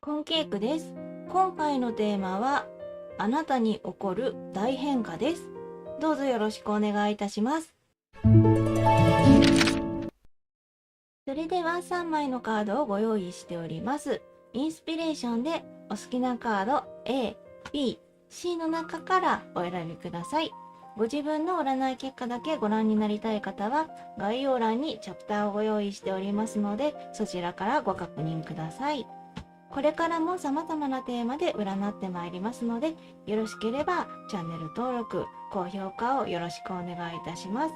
コンケイクです。今回のテーマはあなたに起こる大変化です。どうぞよろしくお願いいたします。それでは3枚のカードをご用意しております。インスピレーションでお好きなカード A、B、C の中からお選びください。ご自分の占い結果だけご覧になりたい方は概要欄にチャプターをご用意しておりますので、そちらからご確認ください。これからも様々なテーマで占ってまいりますので、よろしければチャンネル登録、高評価をよろしくお願いいたします。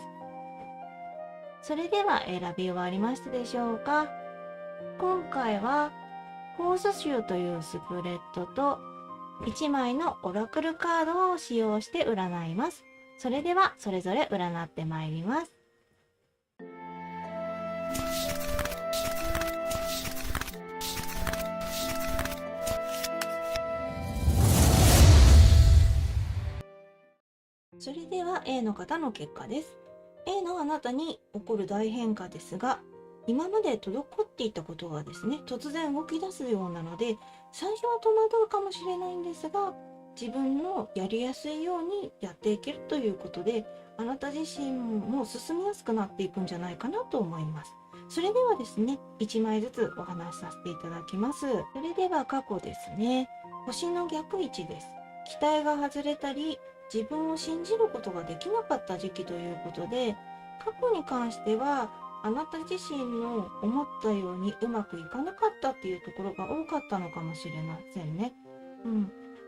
それでは選び終わりましたでしょうか。今回はフォース集というスプレッドと1枚のオラクルカードを使用して占います。それではそれぞれ占ってまいります。それでは A の方の結果です。A のあなたに起こる大変化ですが、今まで滞っていたことがですね、突然動き出すようなので、最初は戸惑うかもしれないんですが、自分のやりやすいようにやっていけるということで、あなた自身も進みやすくなっていくんじゃないかなと思います。それではですね、1枚ずつお話しさせていただきます。それでは過去ですね、星の逆位置です。期待が外れたり、自分を信じることができなかった時期ということで、過去に関してはあなた自身の思ったようにうまくいかなかったっていうところが多かったのかもしれませんね。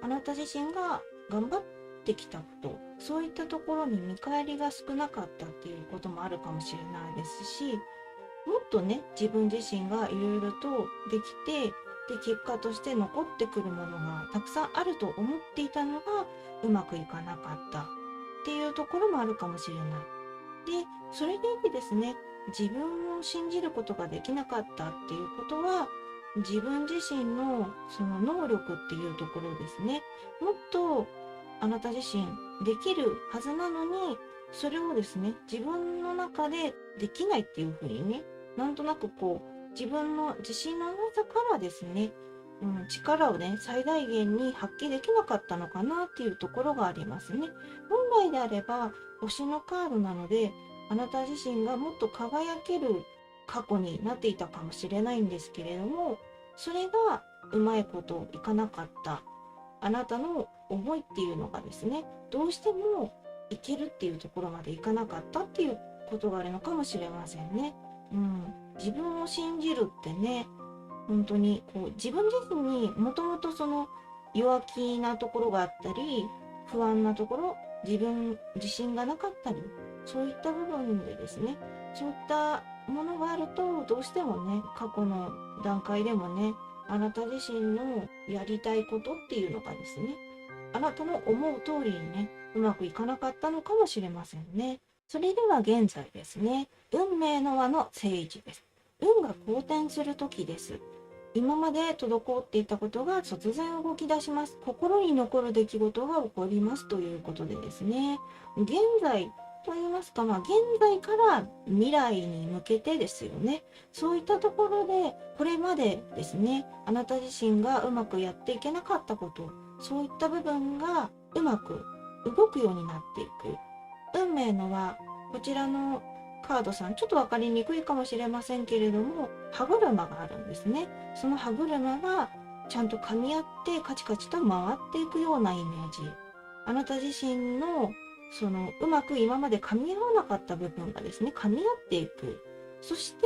あなた自身が頑張ってきたこと、そういったところに見返りが少なかったっていうこともあるかもしれないですし、もっとね、自分自身がいろいろとできて、で、結果として残ってくるものがたくさんあると思っていたのがうまくいかなかったっていうところもあるかもしれない。で、それでいてですね、自分を信じることができなかったっていうことは、自分自身のその能力っていうところですね、もっとあなた自身できるはずなのに、それをですね、自分の中でできないっていうふうにね、なんとなく自分の自信のなさからですね、力をね、最大限に発揮できなかったのかなっていうところがありますね。本来であれば、星のカードなので、あなた自身がもっと輝ける過去になっていたかもしれないんですけれども、それがうまいこといかなかった。あなたの思いっていうのがですね、どうしてもいけるっていうところまでいかなかったっていうことがあるのかもしれませんね。自分を信じるってね、本当に自分自身にもともとその弱気なところがあったり、不安なところ、自信がなかったり、そういった部分でですね、そういったものがあると、どうしてもね、過去の段階でもね、あなた自身のやりたいことっていうのがですね、あなたの思う通りにね、うまくいかなかったのかもしれませんね。それでは現在ですね、運命の輪の正位置です。運が好転する時です。今まで滞っていたことが突然動き出します。心に残る出来事が起こりますということでですね、現在と言いますか、現在から未来に向けてですよね。そういったところで、これまでですね、あなた自身がうまくやっていけなかったこと、そういった部分がうまく動くようになっていく。運命のは、こちらのカードさん、ちょっと分かりにくいかもしれませんけれども、歯車があるんですね。その歯車がちゃんと噛み合ってカチカチと回っていくようなイメージ。あなた自身のそのうまく今まで噛み合わなかった部分がですね、噛み合っていく。そして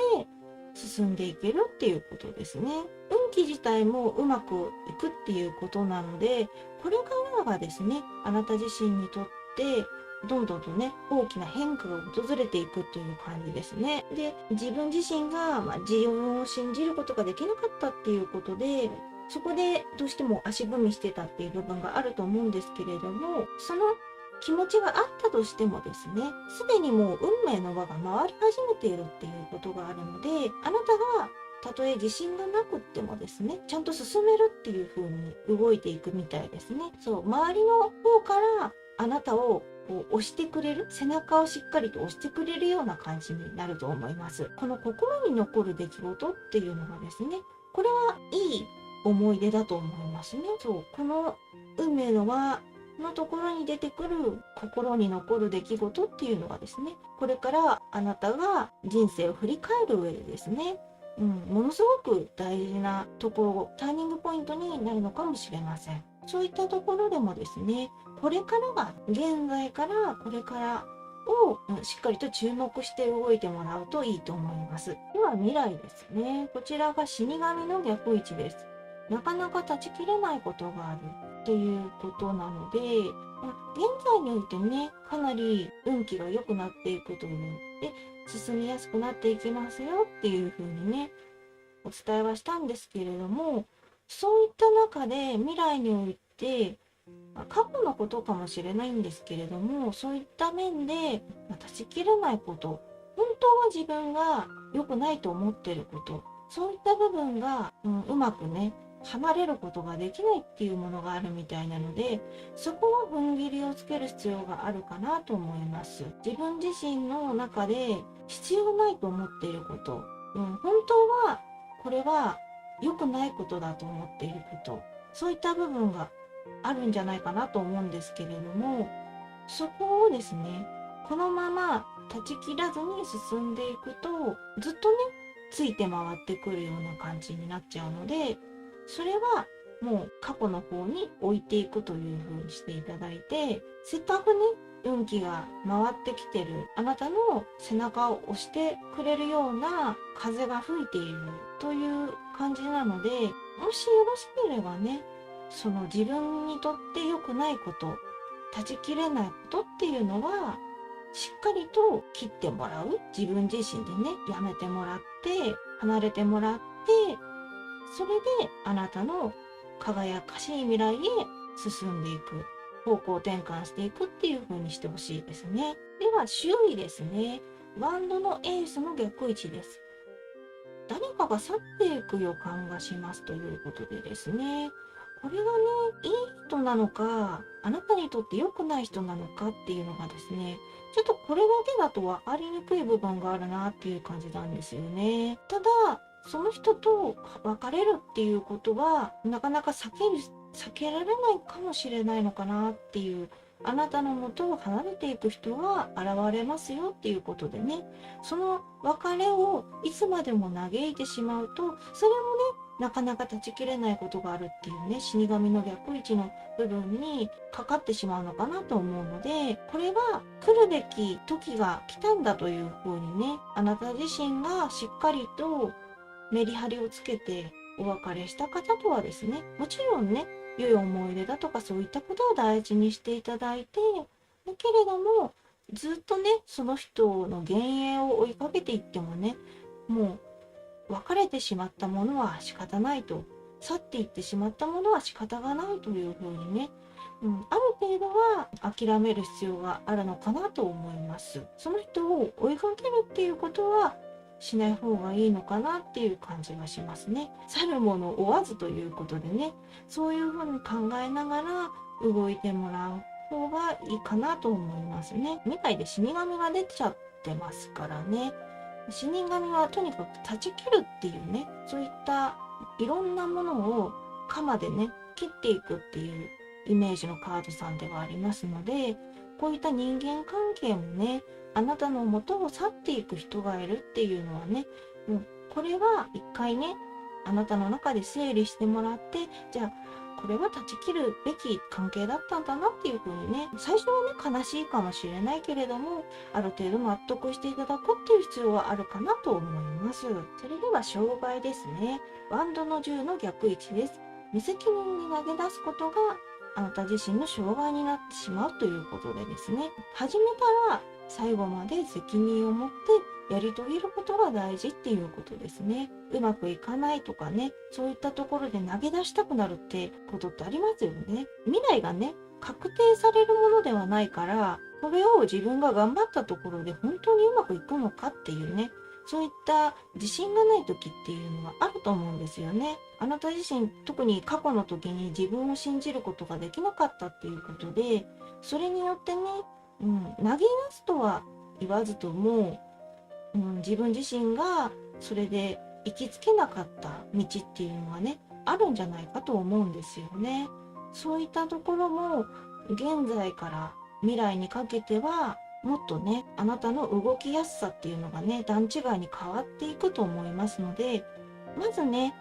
進んでいけるっていうことですね。運気自体もうまくいくっていうことなので、これからがですね、あなた自身にとってどんどんとね、大きな変化が訪れていくという感じですね。で、自分自身が、自分を信じることができなかったっていうことで、そこでどうしても足踏みしてたっていう部分があると思うんですけれども、その気持ちがあったとしてもですね、すでにもう運命の輪が回り始めているっていうことがあるので、あなたがたとえ自信がなくってもですね、ちゃんと進めるっていう風に動いていくみたいですね。そう、周りの方からあなたを押してくれる、背中をしっかりと押してくれるような感じになると思います。この心に残る出来事っていうのがですね、これはいい思い出だと思いますね。そう、この運命の輪のところに出てくる心に残る出来事っていうのがですね、これからあなたが人生を振り返る上でですね、ものすごく大事なところ、ターニングポイントになるのかもしれません。そういったところでもですね、これからが、現在からこれからをしっかりと注目して動いてもらうといいと思います。では未来ですね。こちらが死神の逆位置です。なかなか断ち切れないことがあるっていうことなので、現在においてね、かなり運気が良くなっていくというので、進みやすくなっていきますよっていう風にね、お伝えはしたんですけれども、そういった中で未来において、過去のことかもしれないんですけれども、そういった面で断ち切れないこと、本当は自分が良くないと思ってること、そういった部分が、うまくね離れることができないっていうものがあるみたいなので、そこは踏ん切りをつける必要があるかなと思います。自分自身の中で必要ないと思っていること、本当はこれは良くないことだと思っていること、そういった部分があるんじゃないかなと思うんですけれども、そこをですね、このまま断ち切らずに進んでいくと、ずっとねついて回ってくるような感じになっちゃうので、それはもう過去の方に置いていくという風にしていただいて、せっかくね運気が回ってきてるあなたの背中を押してくれるような風が吹いているという感じなので、もしよろしければね、その自分にとって良くないこと、断ち切れないことっていうのはしっかりと切ってもらう。自分自身でねやめてもらって、離れてもらって、それであなたの輝かしい未来へ進んでいく、方向転換していくっていう風にしてほしいですね。では周囲ですね。ワンドのエースの逆位置です。誰かが去っていく予感がしますということでですね、これがね、いい人なのか、あなたにとって良くない人なのかっていうのがですね、ちょっとこれだけだと分かりにくい部分があるなっていう感じなんですよね。ただ、その人と別れるっていうことは、なかなか避けられないかもしれないのかなっていう、あなたの元を離れていく人は現れますよっていうことでね、その別れをいつまでも嘆いてしまうと、それもね、なかなか断ち切れないことがあるっていうね、死神の逆位置の部分にかかってしまうのかなと思うので、これは来るべき時が来たんだというふうにね、あなた自身がしっかりとメリハリをつけてお別れした方とはですね、もちろんね、良い思い出だとかそういったことを大事にしていただいて、だけれども、ずっとね、その人の幻影を追いかけていってもね、もう別れてしまったものは仕方ないと、去っていってしまったものは仕方がないというふうにね、ある程度は諦める必要があるのかなと思います。その人を追いかけるっていうことはしない方がいいのかなっていう感じがしますね。去るもの追わずということでね、そういうふうに考えながら動いてもらう方がいいかなと思いますね。未来で死神が出ちゃってますからね。死神はとにかく断ち切るっていうね、そういったいろんなものを鎌でね、切っていくっていうイメージのカードさんではありますので、こういった人間関係もね、あなたの元を去っていく人がいるっていうのはね、これは一回ね、あなたの中で整理してもらって、じゃあこれは断ち切るべき関係だったんだなっていう風にね、最初はね悲しいかもしれないけれども、ある程度納得していただくっていう必要はあるかなと思います。それでは障害ですね。ワンドの10の逆位置です。無責任に投げ出すことがあなた自身の障害になってしまうということでですね、始めたら最後まで責任を持ってやり遂げることが大事っていうことですね。うまくいかないとかね、そういったところで投げ出したくなるってことってありますよね。未来がね、確定されるものではないから、これを自分が頑張ったところで本当にうまくいくのかっていうね、そういった自信がない時っていうのはあると思うんですよね。あなた自身、特に過去の時に自分を信じることができなかったっていうことで、それによってね、投げ出すとは言わずとも、自分自身がそれで行きつけなかった道っていうのがね、あるんじゃないかと思うんですよね。そういったところも現在から未来にかけてはもっとね、あなたの動きやすさっていうのがね、段違いに変わっていくと思いますので、まずね、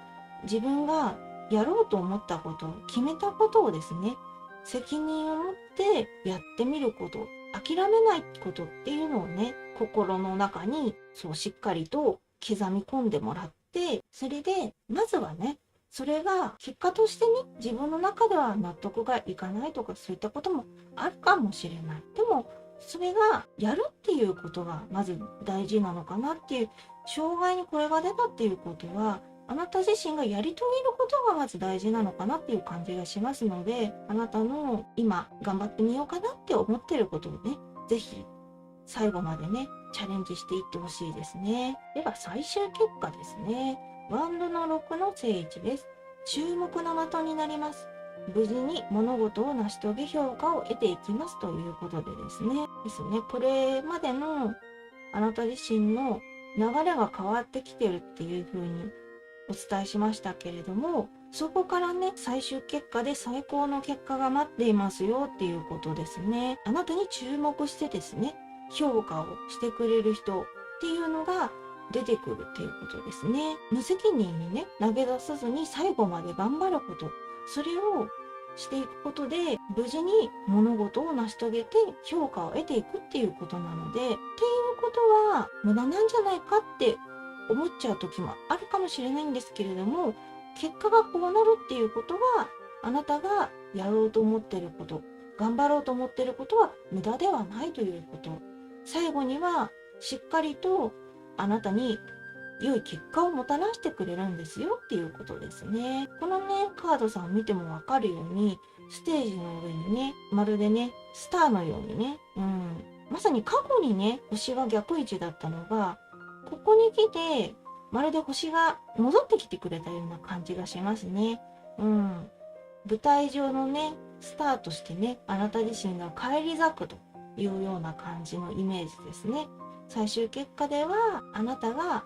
自分がやろうと思ったこと、決めたことをですね、責任を持ってやってみること、諦めないことっていうのをね、心の中にそうしっかりと刻み込んでもらって、それでまずはね、それが結果としてね、自分の中では納得がいかないとかそういったこともあるかもしれない。でもそれがやるっていうことがまず大事なのかなっていう、障害にこれが出たっていうことはあなた自身がやり遂げることがまず大事なのかなっていう感じがしますので、あなたの今頑張ってみようかなって思ってることをね、ぜひ最後までね、チャレンジしていってほしいですね。では最終結果ですね。ワンドの6の正位置です。注目の的になります。無事に物事を成し遂げ評価を得ていきますということでですね。これまでのあなた自身の流れが変わってきてるっていう風にお伝えしましたけれども、そこからね、最終結果で最高の結果が待っていますよっていうことですね。あなたに注目してですね、評価をしてくれる人っていうのが出てくるっていうことですね。無責任にね、投げ出さずに最後まで頑張ること。それをしていくことで、無事に物事を成し遂げて評価を得ていくっていうことなので、っていうことは無駄なんじゃないかって思っちゃう時もあるかもしれないんですけれども、結果がこうなるっていうことは、あなたがやろうと思ってること、頑張ろうと思ってることは無駄ではないということ。最後にはしっかりとあなたに良い結果をもたらしてくれるんですよっていうことですね。このね、カードさんを見てもわかるように、ステージの上にね、まるでね、スターのようにね、まさに過去にね、星が逆位置だったのが、ここに来て、まるで星が戻ってきてくれたような感じがしますね。舞台上のね、スターとしてね、あなた自身が返り咲くというような感じのイメージですね。最終結果では、あなたが、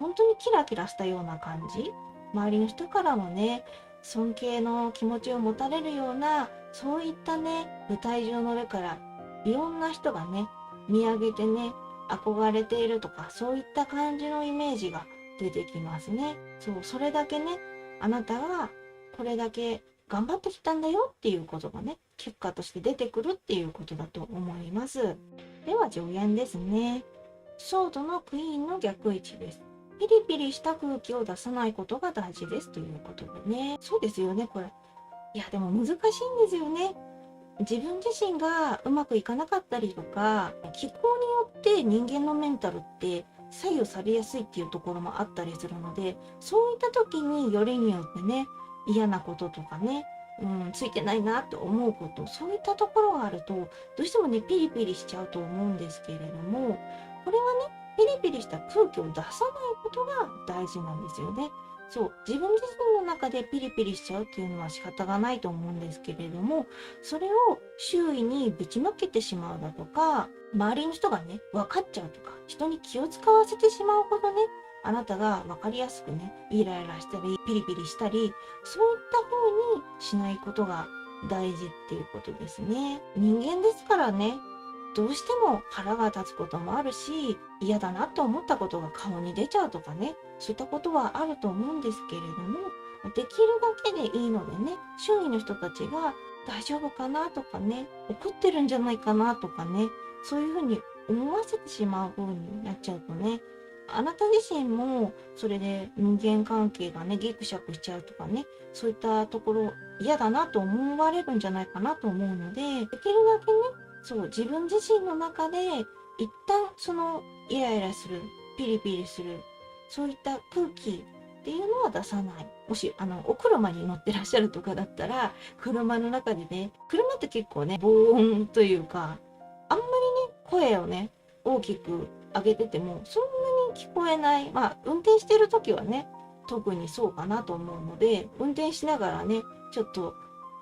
本当にキラキラしたような感じ。周りの人からもね、尊敬の気持ちを持たれるような、そういったね、舞台上の上からいろんな人がね、見上げてね、憧れているとか、そういった感じのイメージが出てきますね。そう、それだけね、あなたがこれだけ頑張ってきたんだよっていうことがね、結果として出てくるっていうことだと思います。では助言ですね。ソードのクイーンの逆位置です。ピリピリした空気を出さないことが大事ですということでね。そうですよね、これ。いや、でも難しいんですよね。自分自身がうまくいかなかったりとか、気候によって人間のメンタルって左右されやすいっていうところもあったりするので、そういった時によりによってね、嫌なこととかね、ついてないなと思うこと、そういったところがあると、どうしてもね、ピリピリしちゃうと思うんですけれども、これはね、ピリピリした空気を出さないことが大事なんですよね。そう、自分自身の中でピリピリしちゃうっていうのは仕方がないと思うんですけれども、それを周囲にぶちまけてしまうだとか、周りの人がね、分かっちゃうとか、人に気を使わせてしまうほどね、あなたが分かりやすくね、イライラしたり、ピリピリしたり、そういった風にしないことが大事っていうことですね。人間ですからね、どうしても腹が立つこともあるし、嫌だなと思ったことが顔に出ちゃうとかね、そういったことはあると思うんですけれども、できるだけでいいのでね、周囲の人たちが大丈夫かなとかね、怒ってるんじゃないかなとかね、そういうふうに思わせてしまう風になっちゃうとね、あなた自身もそれで人間関係がね、ギクシャクしちゃうとかね、そういったところ嫌だなと思われるんじゃないかなと思うので、できるだけね、そう、自分自身の中で一旦そのイライラする、ピリピリする、そういった空気っていうのは出さない。もし、お車に乗ってらっしゃるとかだったら、車の中でね、車って結構ね、防音というか、あんまりね、声をね、大きく上げてても、そんなに聞こえない。まあ、運転してる時はね、特にそうかなと思うので、運転しながらね、ちょっと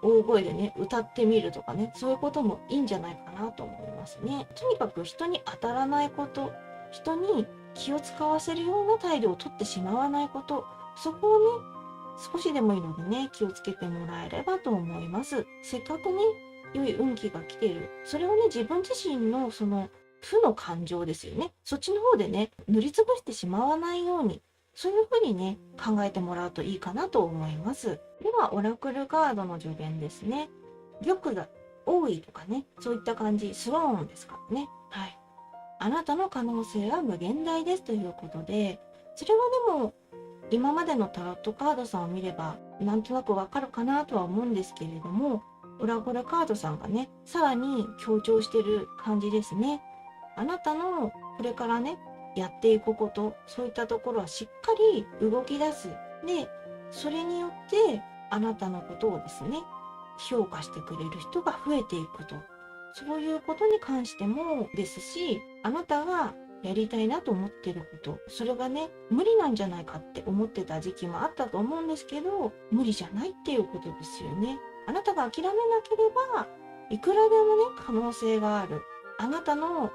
大声でね、歌ってみるとかね、そういうこともいいんじゃないかなと思いますね。とにかく人に当たらないこと、人に気を使わせるような態度をとってしまわないこと、そこをね、少しでもいいのでね、気をつけてもらえればと思います。せっかくね、良い運気が来てる。それをね、自分自身のその負の感情ですよね。そっちの方でね、塗りつぶしてしまわないように、そういうふうにね、考えてもらうといいかなと思います。では、オラクルカードの助言ですね。玉が多いとかね、そういった感じ、スローンですからね。はい。あなたの可能性は無限大ですということで、それはでも、今までのタロットカードさんを見れば、なんとなくわかるかなとは思うんですけれども、オラクルカードさんがね、さらに強調してる感じですね。あなたのこれからね、やっていくこと、そういったところはしっかり動き出す。で、それによってあなたのことをですね、評価してくれる人が増えていくと。そういうことに関してもですし、あなたがやりたいなと思ってること、それがね、無理なんじゃないかって思ってた時期もあったと思うんですけど、無理じゃないっていうことですよね。あなたが諦めなければ、いくらでもね、可能性がある。あなたの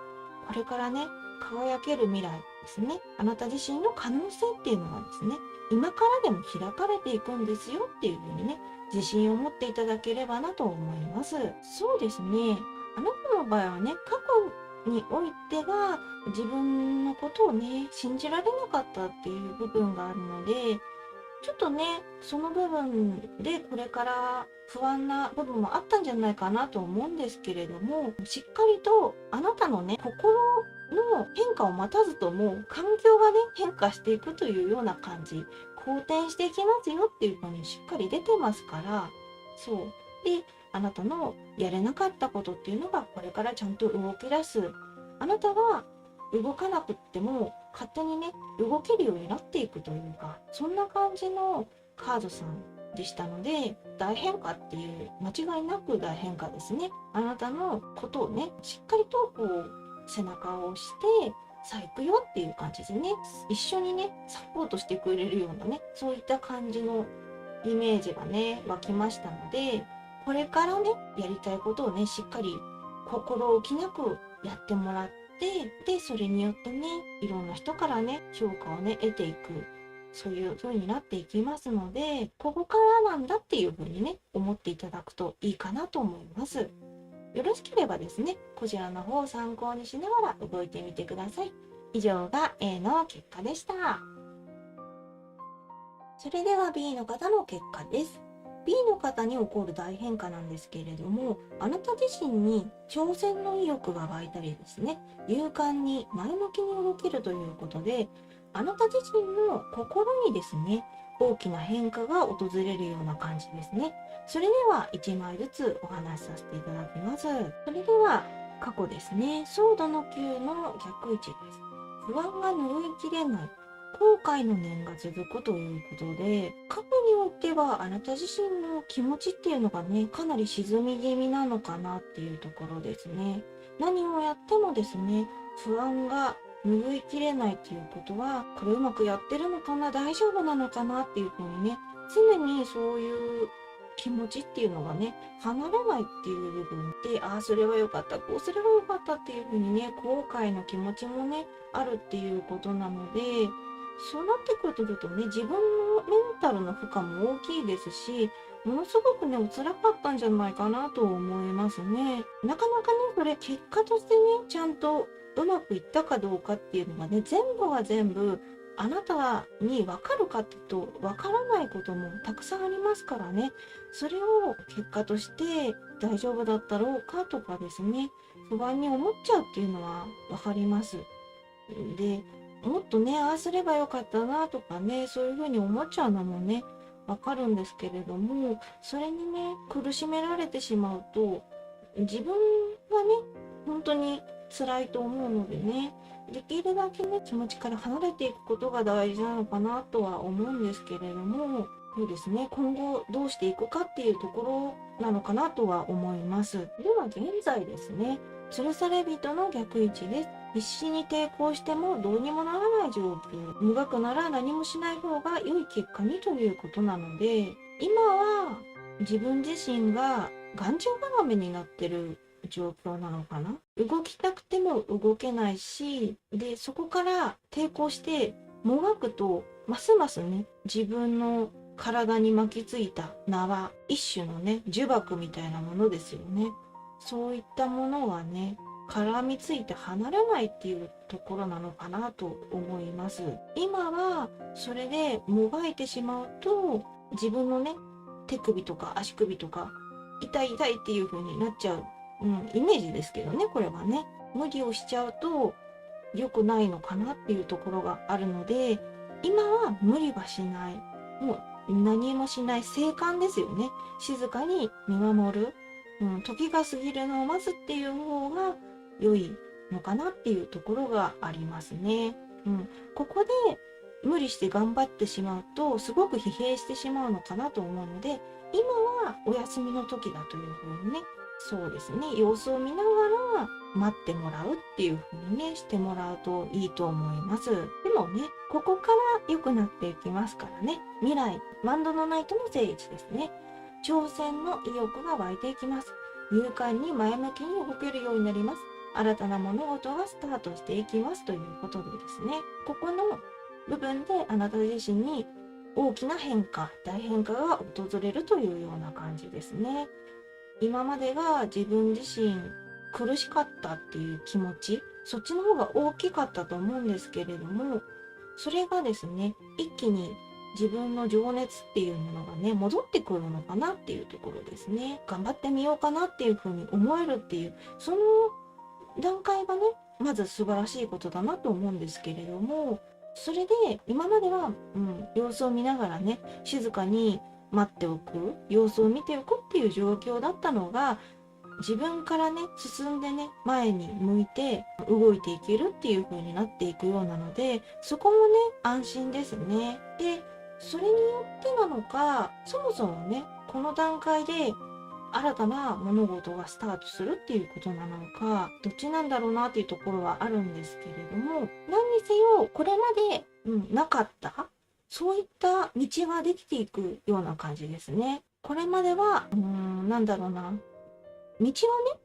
これからね、輝ける未来ですね。あなた自身の可能性っていうのがですね、今からでも開かれていくんですよっていうふうにね、自信を持っていただければなと思います。そうですね。あなたの場合はね、過去においては自分のことをね、信じられなかったっていう部分があるので、ちょっとね、その部分でこれから不安な部分もあったんじゃないかなと思うんですけれども、しっかりとあなたのね、心の変化を待たずとも環境がね、変化していくというような感じ、好転していきますよっていうふうにしっかり出てますから、そう。で、あなたのやれなかったことっていうのがこれからちゃんと動き出す。あなたが動かなくっても勝手にね、動けるようになっていくというか、そんな感じのカードさんでしたので、大変化っていう間違いなく大変化ですね。あなたのことをね、しっかりとこう背中を押してさあ行くよっていう感じでね、一緒にねサポートしてくれるようなね、そういった感じのイメージがね湧きましたので、これからねやりたいことをねしっかり心置きなくやってもらって、でそれによってね、いろんな人からね評価をね得ていく、そういう風になっていきますので、ここからなんだっていう風にね思っていただくといいかなと思います。よろしければですね、こちらの方を参考にしながら動いてみてください。以上が A の結果でした。それでは B の方の結果です。B の方に起こる大変化なんですけれども、あなた自身に挑戦の意欲が湧いたりですね、勇敢に前向きに動けるということで、あなた自身の心にですね、大きな変化が訪れるような感じですね。それでは1枚ずつお話しさせていただきます。それでは過去ですね、ソードの9の逆位置です。不安が拭いきれない。後悔の念が続くということで、過去においてはあなた自身の気持ちっていうのがね、かなり沈み気味なのかなっていうところですね。何をやってもですね、不安が拭いきれないっていうことは、これうまくやってるのかな、大丈夫なのかなっていうふうにね、常にそういう気持ちっていうのがね、離れないっていう部分で、ああ、それは良かった、こうすれば良かったっていうふうにね、後悔の気持ちもね、あるっていうことなので、そうなってくるとちょっとね、自分のメンタルの負荷も大きいですし、ものすごくね、お辛かったんじゃないかなと思いますね。なかなかね、それ結果としてね、ちゃんとうまくいったかどうかっていうのがね、全部が全部あなたに分かるかっていうと分からないこともたくさんありますからね、それを結果として大丈夫だったろうかとかですね、不安に思っちゃうっていうのは分かります。で、もっとね、ああすればよかったなとかね、そういうふうに思っちゃうのもね、わかるんですけれども、それにね、苦しめられてしまうと、自分はね、本当に辛いと思うのでね、できるだけね、気持ちから離れていくことが大事なのかなとは思うんですけれども、そうですね、今後どうしていくかっていうところなのかなとは思います。では現在ですね、吊るされ人の逆位置です。必死に抵抗してもどうにもならない状況。無学なら何もしない方が良い結果にということなので、今は自分自身が頑丈固めになってる状況なのかな。動きたくても動けないし、で、そこから抵抗してもがくと、ますますね、自分の体に巻きついた縄、一種のね呪縛みたいなものですよね。そういったものがね絡みついて離れないっていうところなのかなと思います。今はそれでもがいてしまうと自分のね手首とか足首とか痛い痛いっていう風になっちゃう、イメージですけどね、これはね無理をしちゃうと良くないのかなっていうところがあるので、今は無理はしない、もう何もしない静観ですよね。静かに見守る、時が過ぎるのを待つっていう方が良いのかなっていうところがありますね。ここで無理して頑張ってしまうとすごく疲弊してしまうのかなと思うので、今はお休みの時だというふうにね、そうですね、様子を見ながら待ってもらうっていう風にねしてもらうといいと思います。でもね、ここから良くなっていきますからね。未来ワンドのナイトの聖地ですね。挑戦の意欲が湧いていきます。勇敢に前向きに動けるようになります。新たな物事がスタートしていきますということでですね、ここの部分であなた自身に大きな変化、大変化が訪れるというような感じですね。今までが自分自身苦しかったっていう気持ち、そっちの方が大きかったと思うんですけれども、それがですね一気に自分の情熱っていうものがね戻ってくるのかなっていうところですね。頑張ってみようかなっていうふうに思えるっていうその段階がねまず素晴らしいことだなと思うんですけれども、それで今までは、様子を見ながらね静かに待っておく、様子を見ておくっていう状況だったのが、自分からね進んでね前に向いて動いていけるっていう風になっていくようなので、そこもね安心ですね。でそれによってなのか、そもそもねこの段階で新たな物事がスタートするっていうことなのか、どっちなんだろうなっていうところはあるんですけれども、何にせよこれまで、なかったそういった道ができていくような感じですね。これまではなんだろうな、道はね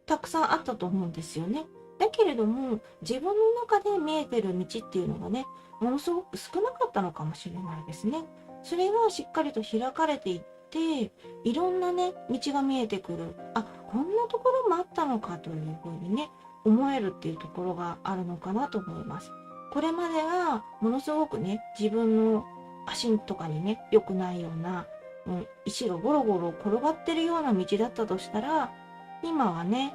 たくさんあったと思うんですよね。だけれども自分の中で見えてる道っていうのがねものすごく少なかったのかもしれないですね。それがしっかりと開かれていって、いろんなね道が見えてくる、あ、こんなところもあったのかというふうにね思えるっていうところがあるのかなと思います。これまでがものすごくね自分の足とかにね良くないような、石がゴロゴロ転がってるような道だったとしたら、今はね、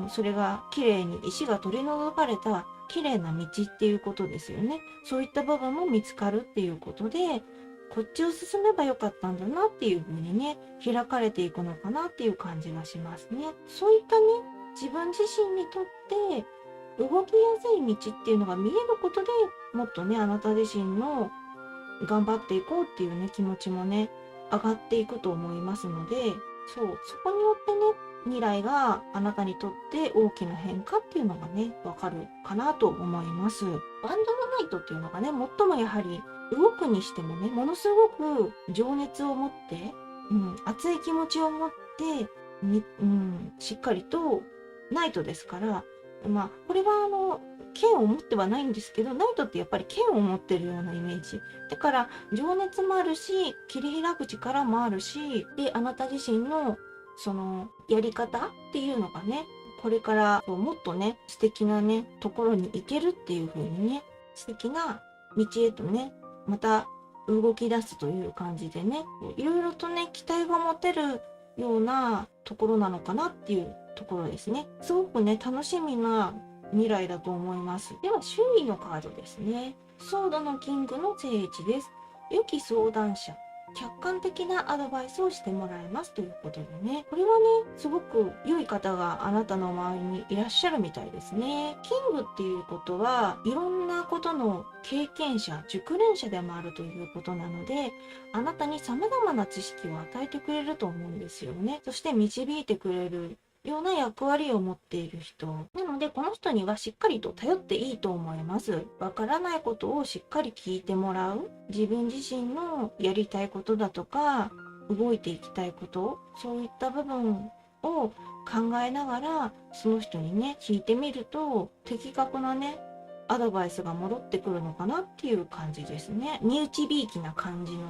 それが綺麗に石が取り除かれた綺麗な道っていうことですよね。そういった部分も見つかるっていうことで、こっちを進めばよかったんだなっていう風にね開かれていくのかなっていう感じがしますね。そういったね自分自身にとって動きやすい道っていうのが見えることで、もっとねあなた自身の頑張っていこうっていうね気持ちもね上がっていくと思いますので、そこによってね未来があなたにとって大きな変化っていうのがねわかるかなと思います。バンドのナイトっていうのがね最もやはり動くにしてもねものすごく情熱を持って、熱い気持ちを持ってしっかりとナイトですから、これは剣を持ってはないんですけど、ナイトってやっぱり剣を持ってるようなイメージだから、情熱もあるし切り開く力もあるし、であなた自身のそのやり方っていうのがねこれからもっとね素敵なねところに行けるっていう風にね、素敵な道へとねまた動き出すという感じでね、いろいろとね期待が持てるようなところなのかなっていうところですね。すごくね楽しみな未来だと思います。では周囲のカードですね。ソードのキングの聖地です。良き相談者、客観的なアドバイスをしてもらいますということでね、これはねすごく良い方があなたの周りにいらっしゃるみたいですね。キングっていうことはいろんなことの経験者、熟練者でもあるということなので、あなたに様々な知識を与えてくれると思うんですよね。そして導いてくれるような役割を持っている人なので、この人にはしっかりと頼っていいと思います。わからないことをしっかり聞いてもらう、自分自身のやりたいことだとか動いていきたいこと、そういった部分を考えながらその人にね聞いてみると、的確なねアドバイスが戻ってくるのかなっていう感じですね。身内びいきな感じの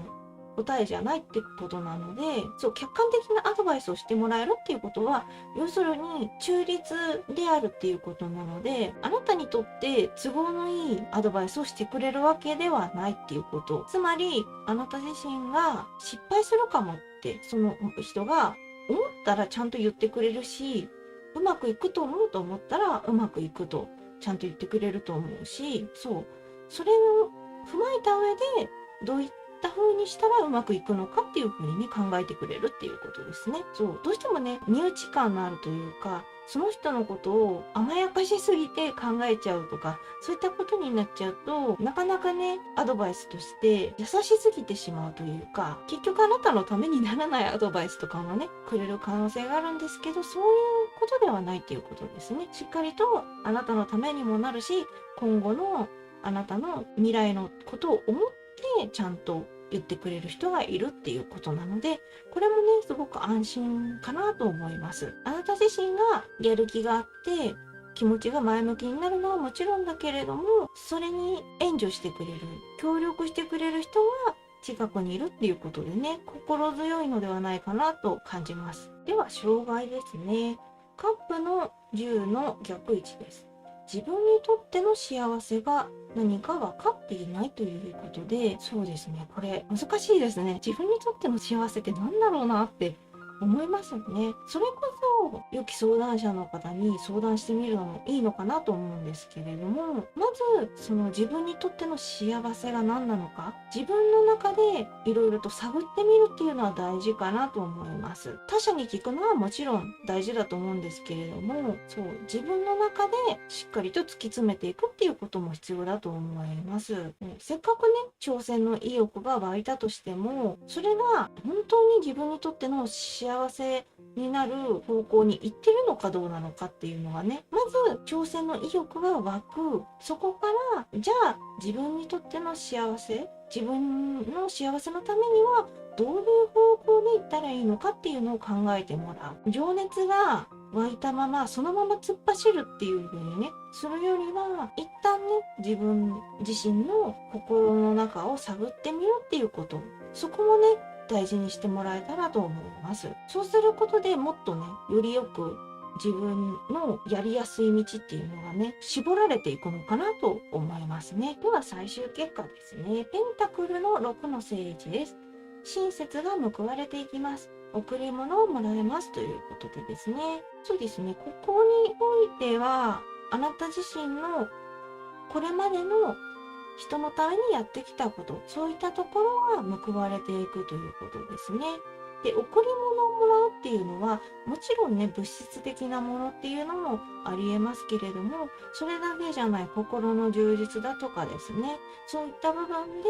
答えじゃないってことなので、そう、客観的なアドバイスをしてもらえるっていうことは、要するに中立であるっていうことなので、あなたにとって都合のいいアドバイスをしてくれるわけではないっていうこと。つまり、あなた自身が失敗するかもって、その人が思ったらちゃんと言ってくれるし、うまくいくと思うと思ったらうまくいくとちゃんと言ってくれると思うし、そう、それを踏まえた上でどういった風にしたらうまくいくのかっていう風にね、考えてくれるっていうことですね。そう、どうしてもね、身内感のあるというか、その人のことを甘やかしすぎて考えちゃうとか、そういったことになっちゃうと、なかなかね、アドバイスとして優しすぎてしまうというか、結局あなたのためにならないアドバイスとかもね、くれる可能性があるんですけど、そういうことではないっていうことですね。しっかりとあなたのためにもなるし、今後のあなたの未来のことを思ってちゃんと言ってくれる人がいるっていうことなので、これもね、すごく安心かなと思います。あなた自身がやる気があって、気持ちが前向きになるのはもちろんだけれども、それに援助してくれる、協力してくれる人が近くにいるっていうことでね、心強いのではないかなと感じます。では、障害ですね。カップの10の逆位置です。自分にとっての幸せが何か分かっていないということで、そうですね、これ難しいですね。自分にとっての幸せって何だろうなって思いますよね。それこそ良き相談者の方に相談してみるのもいいのかなと思うんですけれども、まずその自分にとっての幸せが何なのか、自分の中でいろいろと探ってみるっていうのは大事かなと思います。他者に聞くのはもちろん大事だと思うんですけれども、そう、自分の中でしっかりと突き詰めていくっていうことも必要だと思います。せっかくね、挑戦の意欲が湧いたとしても、それが本当に自分にとっての幸せになる方向に行ってるのかどうなのかっていうのがね、まず挑戦の意欲が湧く、そこからじゃあ自分にとっての幸せ、自分の幸せのためにはどういう方向で行ったらいいのかっていうのを考えてもらう。情熱が湧いたままそのまま突っ走るっていう風にね、するよりは一旦ね、自分自身の心の中を探ってみるっていうこと、そこもね、大事にしてもらえたらと思います。そうすることでもっとね、よりよく自分のやりやすい道っていうのがね、絞られていくのかなと思いますね。では最終結果ですね。ペンタクルの6の正位置です。親切が報われていきます。贈り物をもらえますということでですね。そうですね。ここにおいては、あなた自身のこれまでの人のためにやってきたこと、そういったところが報われていくということですね。で、贈り物をもらうっていうのは、もちろんね、物質的なものっていうのもありえますけれども、それだけじゃない心の充実だとかですね、そういった部分で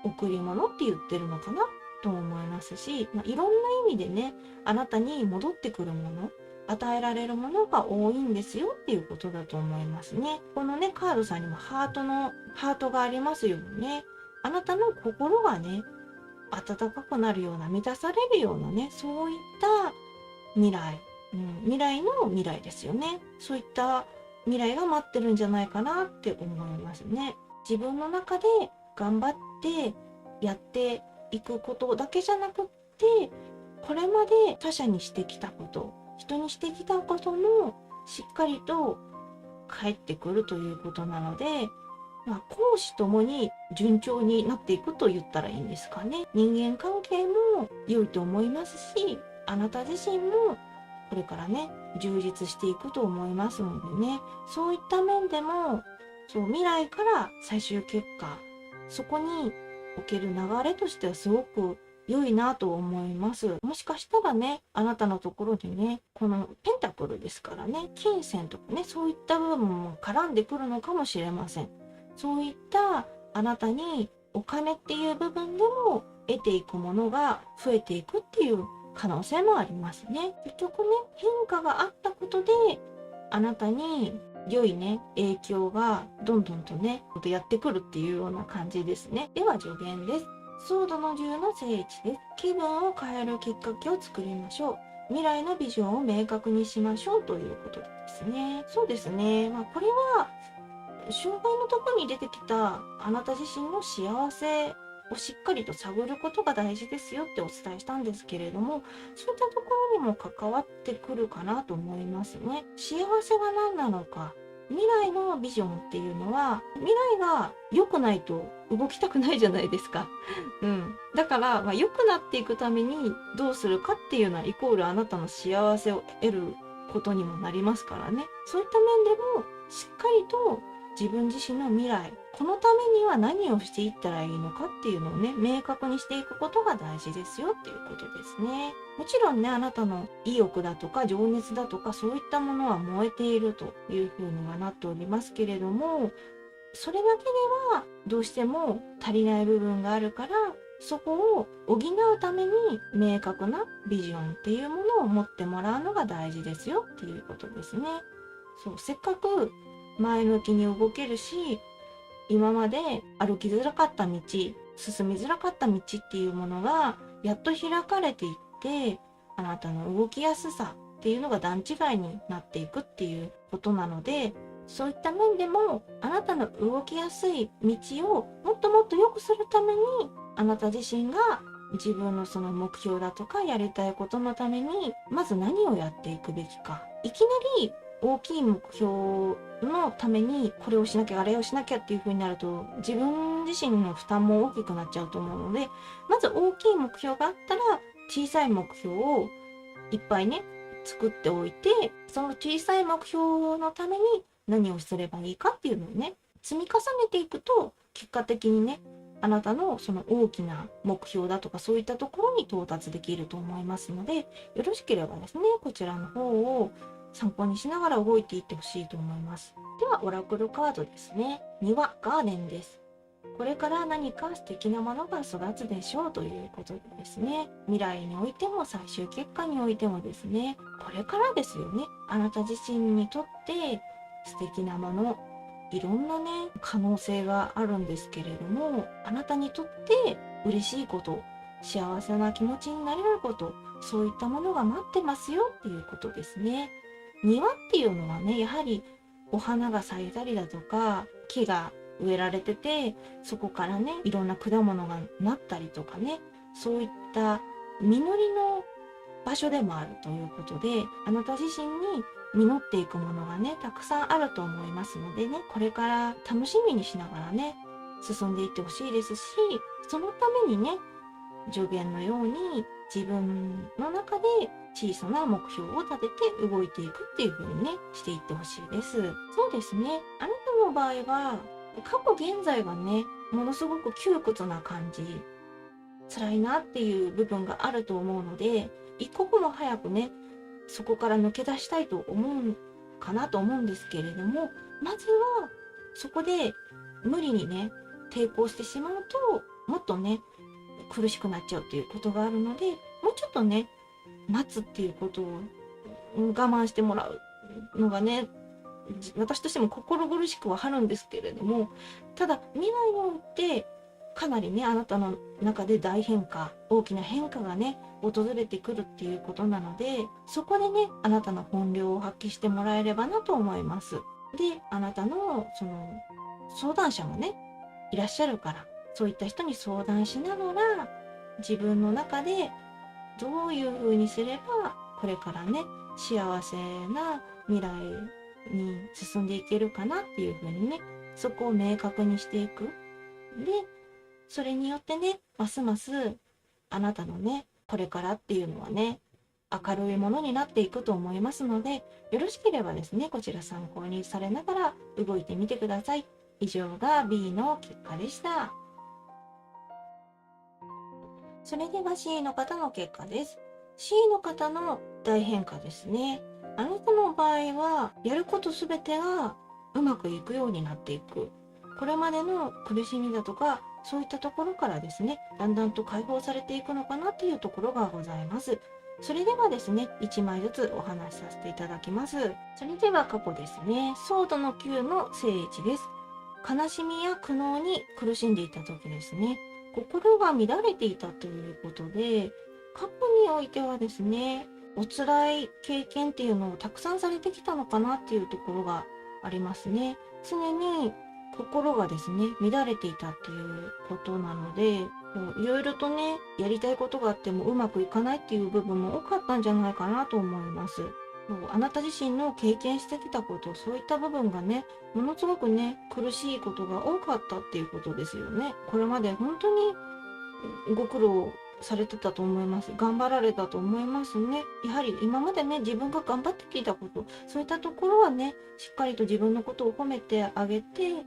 贈り物って言ってるのかなと思いますし、いろんな意味でね、あなたに戻ってくるもの、与えられるものが多いんですよっていうことだと思いますね。このね、カードさんにもハートがありますよね。あなたの心がね、温かくなるような、満たされるようなね、そういった未来、未来の未来ですよね。そういった未来が待ってるんじゃないかなって思いますね。自分の中で頑張ってやっていくことだけじゃなくって、これまで他者にしてきたこと、人にしてきたこともしっかりと返ってくるということなので、公私ともに順調になっていくと言ったらいいんですかね。人間関係も良いと思いますし、あなた自身もこれからね、充実していくと思いますのでね、そういった面でも、そう未来から最終結果、そこにおける流れとしてはすごく良いなと思います。もしかしたらね、あなたのところにね、このペンタクルですからね、金銭とかね、そういった部分も絡んでくるのかもしれません。そういったあなたにお金っていう部分でも得ていくものが増えていくっていう可能性もありますね。結局ね、変化があったことで、あなたに良いね、影響がどんどんとね、やってくるっていうような感じですね。では助言です。ソードの10の正位置です。気分を変えるきっかけを作りましょう。未来のビジョンを明確にしましょうということですね。そうですね。これは障害のとこに出てきたあなた自身の幸せをしっかりと探ることが大事ですよってお伝えしたんですけれども、そういったところにも関わってくるかなと思いますね。幸せが何なのか、未来のビジョンっていうのは、未来が良くないと動きたくないじゃないですか。だから、良くなっていくためにどうするかっていうのはイコールあなたの幸せを得ることにもなりますからね。そういった面でもしっかりと自分自身の未来、このためには何をしていったらいいのかっていうのをね、明確にしていくことが大事ですよっていうことですね。もちろんね、あなたの意欲だとか情熱だとかそういったものは燃えているというふうにはなっておりますけれども、それだけではどうしても足りない部分があるから、そこを補うために明確なビジョンっていうものを持ってもらうのが大事ですよっていうことですね。そう、せっかく前向きに動けるし、今まで歩きづらかった道、進みづらかった道っていうものがやっと開かれていって、あなたの動きやすさっていうのが段違いになっていくっていうことなので、そういった面でもあなたの動きやすい道をもっともっと良くするために、あなた自身が自分のその目標だとかやりたいことのためにまず何をやっていくべきか。いきなり大きい目標のためにこれをしなきゃあれをしなきゃっていう風になると、自分自身の負担も大きくなっちゃうと思うので、まず大きい目標があったら小さい目標をいっぱいね作っておいて、その小さい目標のために何をすればいいかっていうのをね積み重ねていくと、結果的にねあなたのその大きな目標だとかそういったところに到達できると思いますので、よろしければですねこちらの方を参考にしながら動いていってほしいと思います。ではオラクルカードですね。庭ガーデンです。これから何か素敵なものが育つでしょうということでですね、未来においても最終結果においてもですね、これからですよね。あなた自身にとって素敵なもの、いろんなね可能性があるんですけれども、あなたにとって嬉しいこと、幸せな気持ちになれること、そういったものが待ってますよっていうことですね。庭っていうのはね、やはりお花が咲いたりだとか木が植えられてて、そこからねいろんな果物がなったりとかね、そういった実りの場所でもあるということで、あなた自身に実っていくものがねたくさんあると思いますのでね、これから楽しみにしながらね進んでいってほしいですし、そのためにね助言のように自分の中で小さな目標を立てて動いていくっていう風にねしていってほしいです。そうですね、あなたの場合は過去現在がねものすごく窮屈な感じ、辛いなっていう部分があると思うので、一刻も早くねそこから抜け出したいと思うかなと思うんですけれども、まずはそこで無理にね抵抗してしまうともっとね苦しくなっちゃうっていうことがあるので、もうちょっとね待つっていうことを我慢してもらうのがね、私としても心苦しくはあるんですけれども、ただ未来においてかなりねあなたの中で大変化、大きな変化がね訪れてくるっていうことなので、そこでねあなたの本領を発揮してもらえればなと思います。で、あなたのその相談者もねいらっしゃるから、そういった人に相談しながら自分の中でどういうふうにすればこれからね幸せな未来に進んでいけるかなっていうふうにね、そこを明確にしていく。で、それによってねますますあなたのねこれからっていうのはね明るいものになっていくと思いますので、よろしければですねこちら参考にされながら動いてみてください。以上が B の結果でした。それでは C の方の結果です。C の方の大変化ですね。あなたの場合はやることすべてがうまくいくようになっていく。これまでの苦しみだとかそういったところからですね、だんだんと解放されていくのかなっていうところがございます。それではですね、1枚ずつお話しさせていただきます。それでは過去ですね、ソードの9の正位置です。悲しみや苦悩に苦しんでいた時ですね、心が乱れていたということで、過去においてはですね、お辛い経験っていうのをたくさんされてきたのかなっていうところがありますね。常に心がですね、乱れていたっていうことなので、いろいろとね、やりたいことがあってもうまくいかないっていう部分も多かったんじゃないかなと思います。あなた自身の経験してきたこと、そういった部分がね、ものすごくね、苦しいことが多かったっていうことですよね。これまで本当にご苦労されてたと思います。頑張られたと思いますね。やはり今までね、自分が頑張ってきたこと、そういったところはね、しっかりと自分のことを褒めてあげて、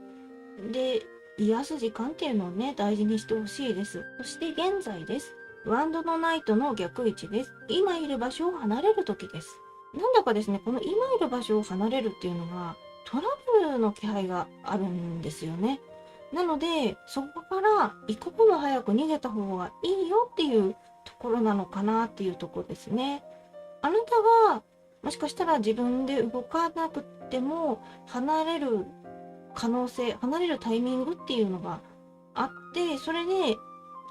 で、癒す時間っていうのをね、大事にしてほしいです。そして現在です。ワンドのナイトの逆位置です。今いる場所を離れる時です。なんだかですね、この今いる場所を離れるっていうのが、トラブルの気配があるんですよね。なので、そこから一刻も早く逃げた方がいいよっていうところなのかなっていうところですね。あなたが、もしかしたら自分で動かなくても、離れる可能性、離れるタイミングっていうのがあって、それで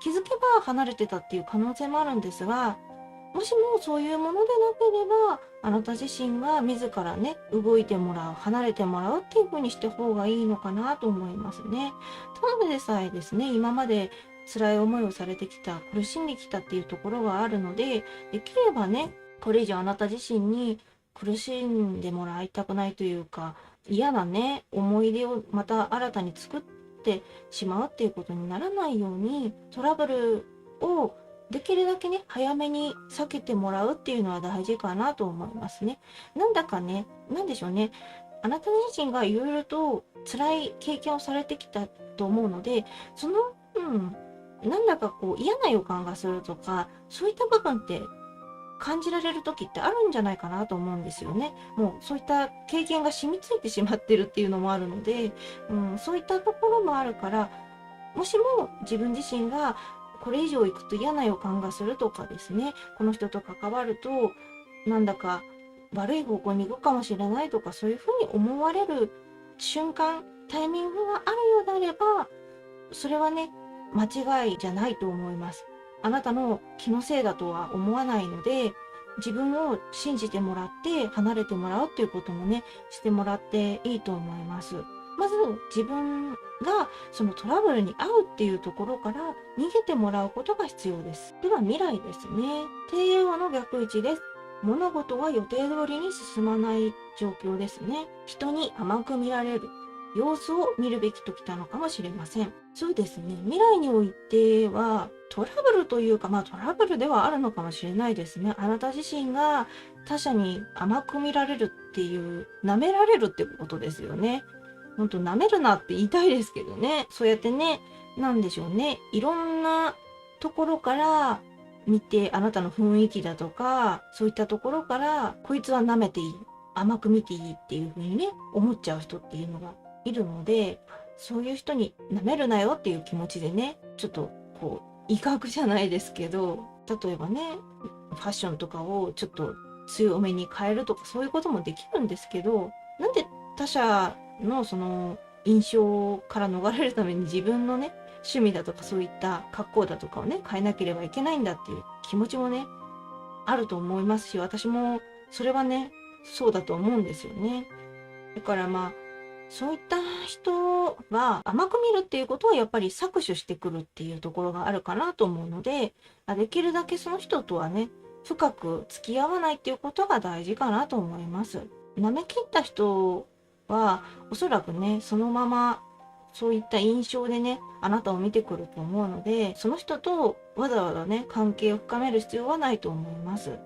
気づけば離れてたっていう可能性もあるんですが、もしもそういうものでなければ、あなた自身が自らね、動いてもらう、離れてもらうっていう風にして方がいいのかなと思いますね。ただでさえですね、今まで辛い思いをされてきた、苦しんできたっていうところがあるので、できればね、これ以上あなた自身に苦しんでもらいたくないというか、嫌なね、思い出をまた新たに作ってしまうっていうことにならないように、トラブルをできるだけね、早めに避けてもらうっていうのは大事かなと思いますね。なんだかね、なんでしょうね。あなた自身がいろいろと辛い経験をされてきたと思うので、その、なんだかこう嫌な予感がするとか、そういった部分って感じられる時ってあるんじゃないかなと思うんですよね。もうそういった経験が染みついてしまってるっていうのもあるので、そういったところもあるから、もしも自分自身がこれ以上行くと嫌な予感がするとかですね、この人と関わるとなんだか悪い方向に行くかもしれないとか、そういうふうに思われる瞬間、タイミングがあるようであれば、それはね、間違いじゃないと思います。あなたの気のせいだとは思わないので、自分を信じてもらって離れてもらうっていうこともね、してもらっていいと思います。まず自分がそのトラブルに遭うっていうところから逃げてもらうことが必要です。では未来ですね。帝王の逆位置です。物事は予定通りに進まない状況ですね。人に甘く見られる。様子を見るべき時なのかもしれません。そうですね。未来においてはトラブルというか、トラブルではあるのかもしれないですね。あなた自身が他者に甘く見られるっていう、舐められるってことですよね。ほんと舐めるなって言いたいですけどね。そうやってね、なんでしょうね。いろんなところから見て、あなたの雰囲気だとか、そういったところから、こいつは舐めていい。甘く見ていいっていう風にね、思っちゃう人っていうのがいるので、そういう人に舐めるなよっていう気持ちでね、ちょっとこう、威嚇じゃないですけど、例えばね、ファッションとかをちょっと強めに変えるとかそういうこともできるんですけど、なんで他者のその印象から逃れるために自分のね、趣味だとかそういった格好だとかをね、変えなければいけないんだっていう気持ちもね、あると思いますし、私もそれはね、そうだと思うんですよね。だからそういった人は甘く見るっていうことはやっぱり搾取してくるっていうところがあるかなと思うので、できるだけその人とはね、深く付き合わないっていうことが大事かなと思います。舐め切った人はおそらくね、そのままそういった印象でね、あなたを見てくると思うので、その人とわざわざね、関係を深める必要はないと思います。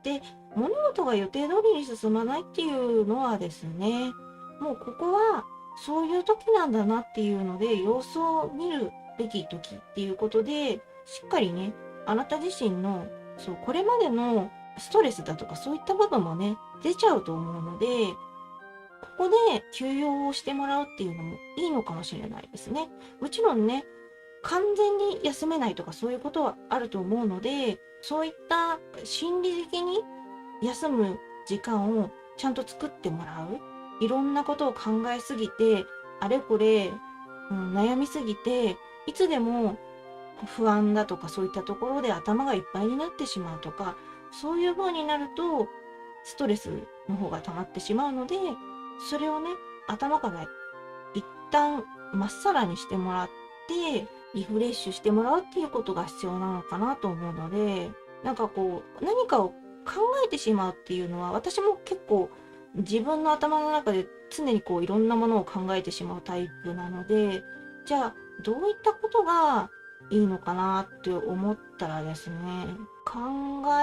で、物事が予定通りに進まないっていうのはですね、もうここはそういう時なんだなっていうので、様子を見るべき時っていうことで、しっかりね、あなた自身の、そう、これまでのストレスだとかそういった部分もね、出ちゃうと思うので、ここで休養をしてもらうっていうのもいいのかもしれないですね。もちろんね、完全に休めないとかそういうことはあると思うので、そういった心理的に休む時間をちゃんと作ってもらう。いろんなことを考えすぎて、あれこれ、悩みすぎて、いつでも不安だとかそういったところで頭がいっぱいになってしまうとか、そういう風になると、ストレスの方が溜まってしまうので、それをね、頭から一旦まっさらにしてもらってリフレッシュしてもらうっていうことが必要なのかなと思うので、なんかこう何かを考えてしまうっていうのは、私も結構自分の頭の中で常にこういろんなものを考えてしまうタイプなので、じゃあどういったことがいいのかなって思ったらですね、考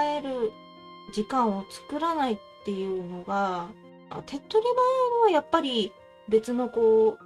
える時間を作らないっていうのが、手っ取り早いのはやっぱり別のこう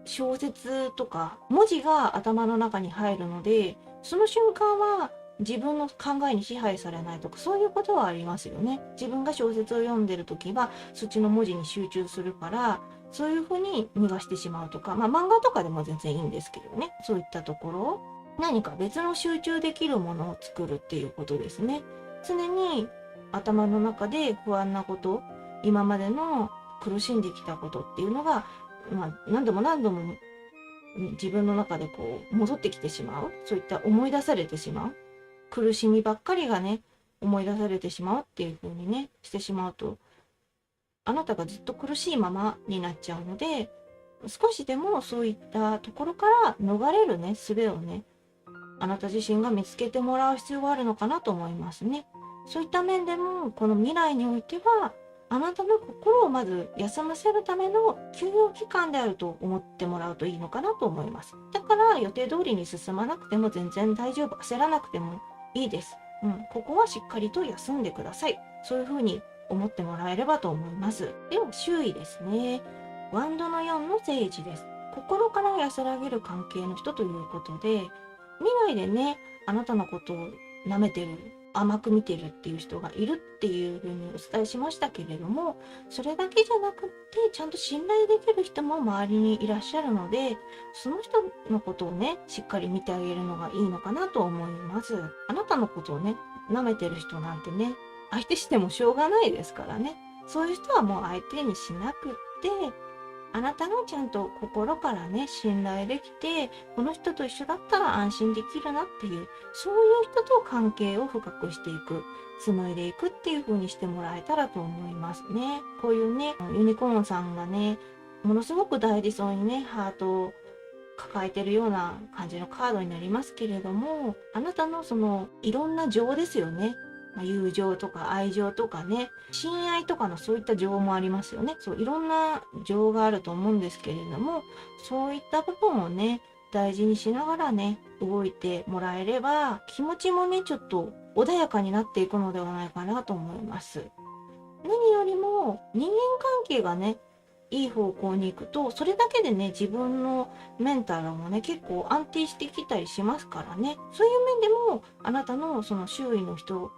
小説とか文字が頭の中に入るので、その瞬間は自分の考えに支配されないとか、そういうことはありますよね。自分が小説を読んでる時はそっちの文字に集中するから、そういうふうに逃がしてしまうとか、漫画とかでも全然いいんですけどね、そういったところ何か別の集中できるものを作るっていうことですね。常に頭の中で不安なこと、今までの苦しんできたことっていうのが、何度も何度も自分の中でこう戻ってきてしまう、そういった思い出されてしまう苦しみばっかりがね、思い出されてしまうっていう風にねしてしまうと、あなたがずっと苦しいままになっちゃうので、少しでもそういったところから逃れるね術をね、あなた自身が見つけてもらう必要があるのかなと思いますね。そういった面でもこの未来においては、あなたの心をまず休ませるための休養期間であると思ってもらうといいのかなと思います。だから予定通りに進まなくても全然大丈夫、焦らなくてもいいです。ここはしっかりと休んでください。そういうふうに思ってもらえればと思います。では周囲ですね。ワンドの4の聖地です。心から安らげる関係の人ということで、未来でね、あなたのことを舐めてる、甘く見てるっていう人がいるっていうふうにお伝えしましたけれども、それだけじゃなくってちゃんと信頼できる人も周りにいらっしゃるので、その人のことをねしっかり見てあげるのがいいのかなと思います。あなたのことをね舐めてる人なんてね、相手してもしょうがないですからね。そういう人はもう相手にしなくって、あなたがちゃんと心からね信頼できて、この人と一緒だったら安心できるなっていう、そういう人と関係を深くしていく、紡いでいくっていう風にしてもらえたらと思いますね。こういうねユニコーンさんがねものすごく大事そうにねハートを抱えてるような感じのカードになりますけれども、あなたのそのいろんな情ですよね。友情とか愛情とかね、親愛とかのそういった情もありますよね。そういろんな情があると思うんですけれども、そういった部分をね大事にしながらね動いてもらえれば、気持ちもねちょっと穏やかになっていくのではないかなと思います。何よりも人間関係がねいい方向に行くと、それだけでね自分のメンタルもね結構安定してきたりしますからね。そういう面でもあなたのその周囲の人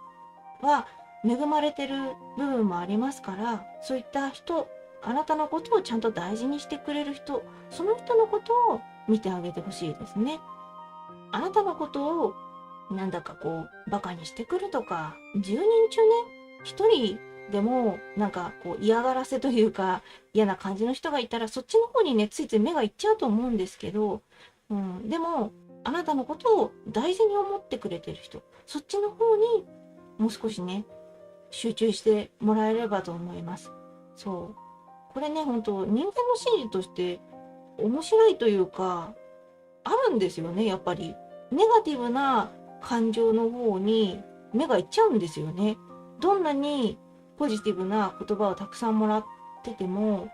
は恵まれてる部分もありますから、そういった人、あなたのことをちゃんと大事にしてくれる人、その人のことを見てあげてほしいですね。あなたのことをなんだかこうバカにしてくるとか、10人中ね1人でもなんかこう嫌がらせというか嫌な感じの人がいたら、そっちの方にねついつい目がいっちゃうと思うんですけど、でもあなたのことを大事に思ってくれてる人、そっちの方にもう少しね集中してもらえればと思います。そうこれね本当人間の心理として面白いというかあるんですよね。やっぱりネガティブな感情の方に目がいっちゃうんですよね。どんなにポジティブな言葉をたくさんもらってても、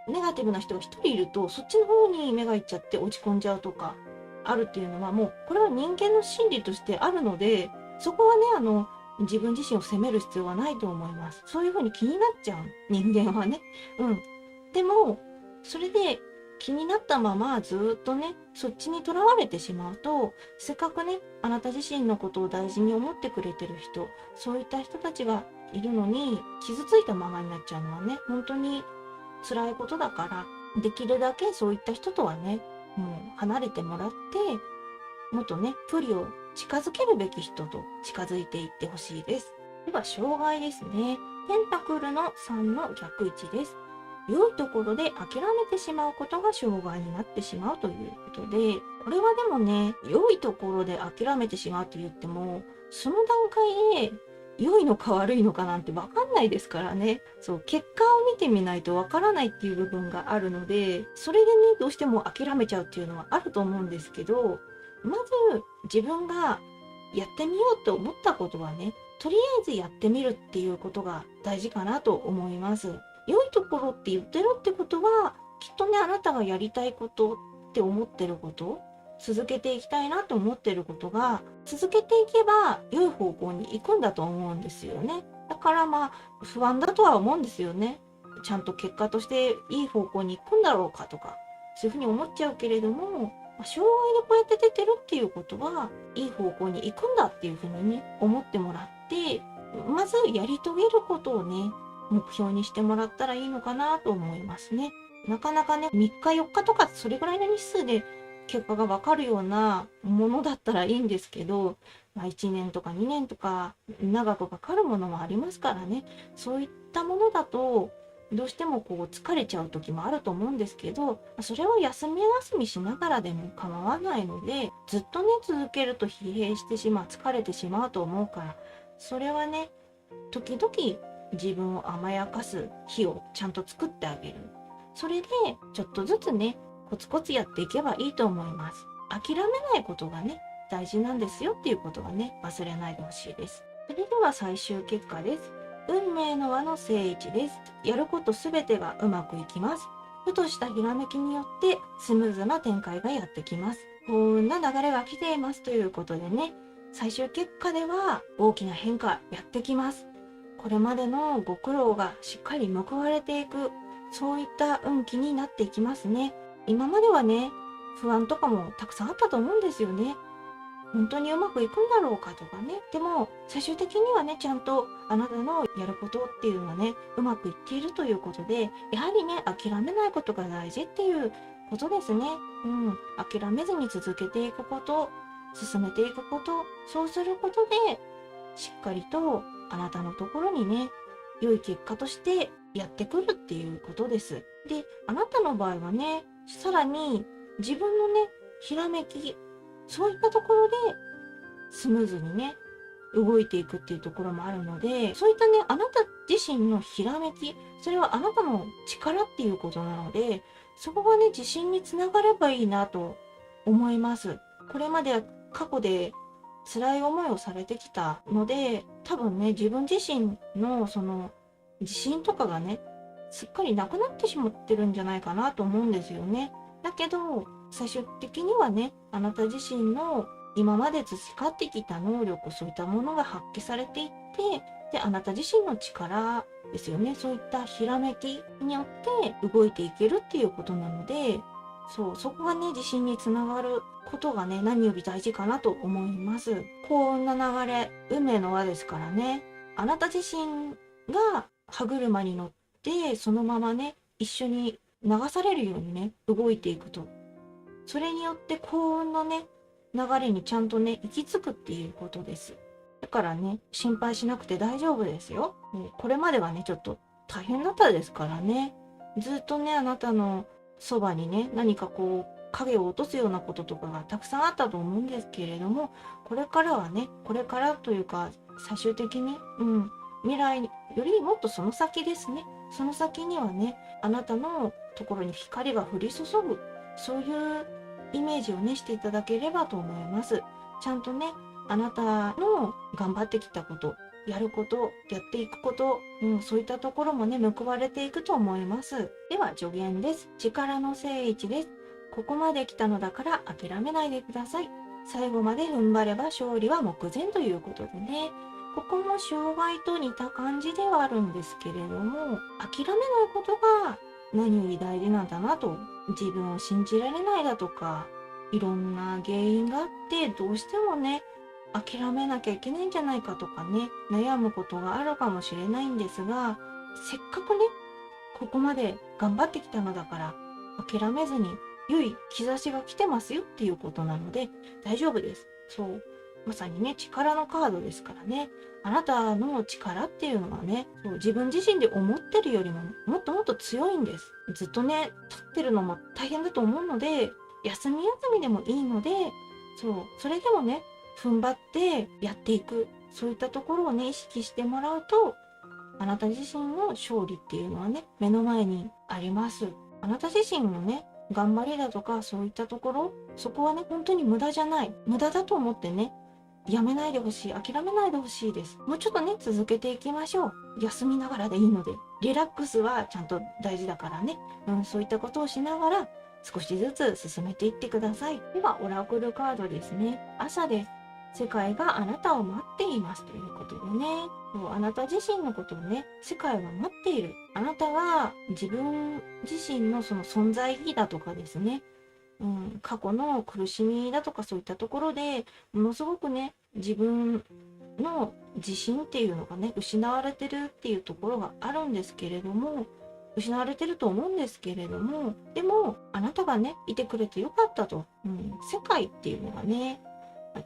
ネガティブな人が一人いるとそっちの方に目がいっちゃって落ち込んじゃうとかあるっていうのは、もうこれは人間の心理としてあるので、そこはね自分自身を責める必要はないと思います。そういう風に気になっちゃう人間はね。でもそれで気になったままずっとねそっちにとらわれてしまうと、せっかくねあなた自身のことを大事に思ってくれてる人、そういった人たちがいるのに傷ついたままになっちゃうのはね本当に辛いことだから、できるだけそういった人とはねもう離れてもらって、もっとね距離を近づけるべき人と近づいていってほしいです。では障害ですね。ペンタクルの3の逆位置です。良いところで諦めてしまうことが障害になってしまうということで、これはでもね良いところで諦めてしまうと言っても、その段階で良いのか悪いのかなんて分かんないですからね。そう、結果を見てみないと分からないっていう部分があるので、それでね、どうしても諦めちゃうっていうのはあると思うんですけど、まず自分がやってみようと思ったことはね、とりあえずやってみるっていうことが大事かなと思います。良いところって言ってるってことは、きっとね、あなたがやりたいことって思ってること、続けていきたいなと思ってることが、続けていけば良い方向に行くんだと思うんですよね。だからまあ、不安だとは思うんですよね。ちゃんと結果としていい方向に行くんだろうかとか、そういうふうに思っちゃうけれども、障害でこうやって出てるっていうことは、いい方向に行くんだっていうふうにね、思ってもらって、まずやり遂げることをね、目標にしてもらったらいいのかなと思いますね。なかなかね、3日4日とかそれぐらいの日数で結果がわかるようなものだったらいいんですけど、1年とか2年とか長くかかるものもありますからね。そういったものだと、どうしてもこう疲れちゃう時もあると思うんですけど、それを休みしながらでも構わないので、ずっとね、続けると疲弊してしまう、疲れてしまうと思うから、それはね、時々自分を甘やかす日をちゃんと作ってあげる。それでちょっとずつね、コツコツやっていけばいいと思います。諦めないことがね、大事なんですよっていうことはね、忘れないでほしいです。それでは最終結果です。運命の輪の正位置です。やることすべてがうまくいきます。ふとしたひらめきによってスムーズな展開がやってきます。幸運な流れが来ていますということでね、最終結果では大きな変化やってきます。これまでのご苦労がしっかり報われていく、そういった運気になっていきますね。今まではね、不安とかもたくさんあったと思うんですよね。本当にうまくいくんだろうかとかね。でも、最終的にはね、ちゃんとあなたのやることっていうのはね、うまくいっているということで、やはりね、諦めないことが大事っていうことですね。諦めずに続けていくこと、進めていくこと、そうすることで、しっかりとあなたのところにね、良い結果としてやってくるっていうことです。で、あなたの場合はね、さらに自分のね、ひらめき、そういったところでスムーズにね、動いていくっていうところもあるので、そういったね、あなた自身のひらめき、それはあなたの力っていうことなので、そこがね、自信につながればいいなと思います。これまで過去で辛い思いをされてきたので、多分ね、自分自身のその自信とかがね、すっかりなくなってしまってるんじゃないかなと思うんですよね。だけど、最終的にはね、あなた自身の今まで培ってきた能力、そういったものが発揮されていって、で、あなた自身の力ですよね。そういったひらめきによって動いていけるっていうことなので、そこがね、自信につながることがね、何より大事かなと思います。幸運な流れ、運命の輪ですからね。あなた自身が歯車に乗って、そのままね、一緒に流されるようにね、動いていくと。それによって幸運のね、流れにちゃんとね、行き着くっていうことです。だからね、心配しなくて大丈夫ですよ。これまではね、ちょっと大変だったですからね。ずっとね、あなたのそばにね、何かこう、影を落とすようなこととかがたくさんあったと思うんですけれども、これからはね、これからというか、最終的に、未来よりもっとその先ですね。その先にはね、あなたのところに光が降り注ぐ、そういうイメージをね、していただければと思います。ちゃんとね、あなたの頑張ってきたこと、やること、やっていくこと、そういったところもね、報われていくと思います。では、助言です。力の正位置です。ここまで来たのだから諦めないでください。最後まで踏ん張れば勝利は目前ということでね。ここも障害と似た感じではあるんですけれども、諦めないことが何より大事なんだなと、自分を信じられないだとか、いろんな原因があって、どうしてもね、諦めなきゃいけないんじゃないかとかね、悩むことがあるかもしれないんですが、せっかくね、ここまで頑張ってきたのだから、諦めずに良い兆しが来てますよっていうことなので、大丈夫です。そう。まさにね、力のカードですからね。あなたの力っていうのはね、そう自分自身で思ってるよりももっともっと強いんです。ずっとね、立ってるのも大変だと思うので、休み休みでもいいので、それでもね、踏ん張ってやっていく。そういったところをね、意識してもらうと、あなた自身の勝利っていうのはね、目の前にあります。あなた自身のね、頑張りだとかそういったところ、そこはね、本当に無駄じゃない。無駄だと思ってね、やめないでほしい。諦めないでほしいです。もうちょっとね、続けていきましょう。休みながらでいいので。リラックスはちゃんと大事だからね。そういったことをしながら、少しずつ進めていってください。では、オラクルカードですね。朝です。世界があなたを待っていますということでね。あなた自身のことをね、世界は待っている。あなたは自分自身のその存在意義だとかですね。過去の苦しみだとかそういったところでものすごくね、自分の自信っていうのがね、失われてるっていうところがあるんですけれども、失われてると思うんですけれども、でもあなたがね、いてくれてよかったと。世界っていうのがね、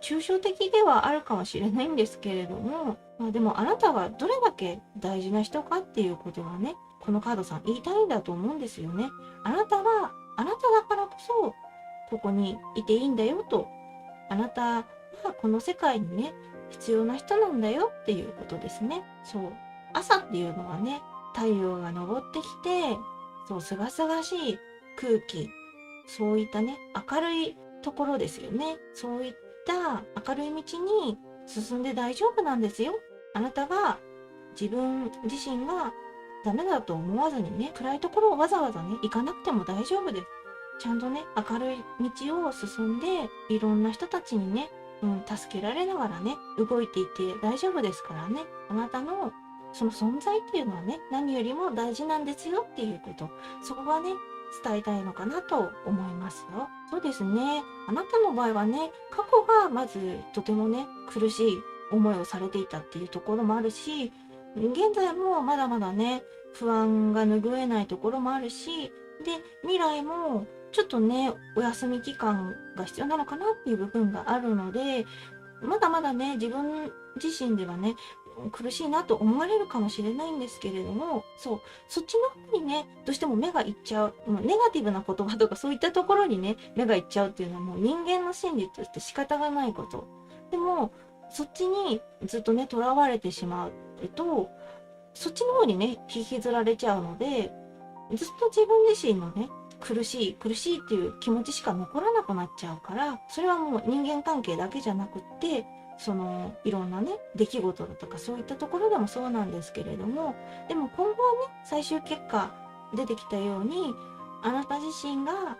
抽象的ではあるかもしれないんですけれども、でもあなたがどれだけ大事な人かっていうことはね、このカードさん言いたいんだと思うんですよね。あなたはあなただからこそここにいていいんだよと、あなたはこの世界にね、必要な人なんだよっていうことですね。そう、朝っていうのはね、太陽が昇ってきて、そう清々しい空気、そういったね、明るいところですよね。そういった明るい道に進んで大丈夫なんですよ。あなたが自分自身がダメだと思わずにね、暗いところをわざわざね、行かなくても大丈夫です。ちゃんとね、明るい道を進んで、いろんな人たちにね、助けられながらね、動いていって大丈夫ですからね。あなたのその存在っていうのはね、何よりも大事なんですよっていうこと。そこがね、伝えたいのかなと思いますよ。そうですね。あなたの場合はね、過去がまずとてもね、苦しい思いをされていたっていうところもあるし、現在もまだまだね、不安が拭えないところもあるし、で、未来もちょっとね、お休み期間が必要なのかなっていう部分があるので、まだまだね、自分自身ではね、苦しいなと思われるかもしれないんですけれども、そっちの方にね、どうしても目がいっちゃう。ネガティブな言葉とかそういったところにね、目がいっちゃうっていうのはもう人間の心理として仕方がないこと。でも、そっちにずっとね、とらわれてしまうと、そっちの方にね、引きずられちゃうので、ずっと自分自身のね、苦しいっていう気持ちしか残らなくなっちゃうから、それはもう人間関係だけじゃなくって、いろんなね、出来事だとかそういったところでもそうなんですけれども、でも今後はね、最終結果出てきたように、あなた自身が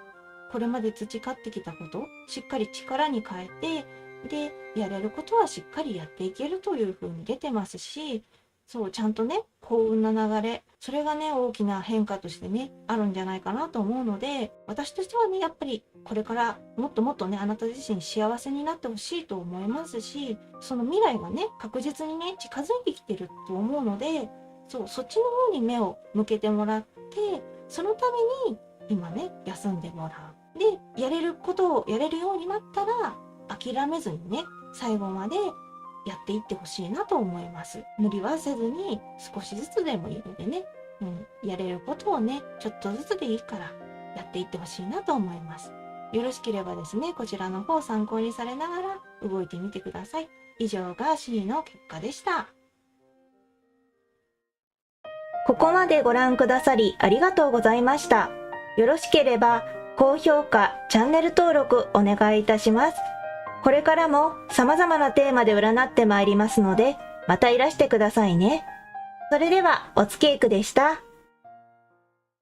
これまで培ってきたこと、しっかり力に変えて、で、やれることはしっかりやっていけるというふうに出てますし、そう、ちゃんとね、幸運な流れ、それがね、大きな変化としてね、あるんじゃないかなと思うので、私としてはね、やっぱりこれからもっともっとね、あなた自身幸せになってほしいと思いますし、その未来がね、確実にね、近づいてきてると思うので、そう、そっちの方に目を向けてもらって、そのために今ね、休んでもらう。で、やれることをやれるようになったら、諦めずにね、最後までやっていってほしいなと思います。無理はせずに少しずつでもいいのでね、やれることをね、ちょっとずつでいいからやっていってほしいなと思います。よろしければですね、こちらの方を参考にされながら動いてみてください。以上が C の結果でした。ここまでご覧くださりありがとうございました。よろしければ高評価、チャンネル登録お願いいたします。これからも様々なテーマで占ってまいりますので、またいらしてくださいね。それではおつけいくでした。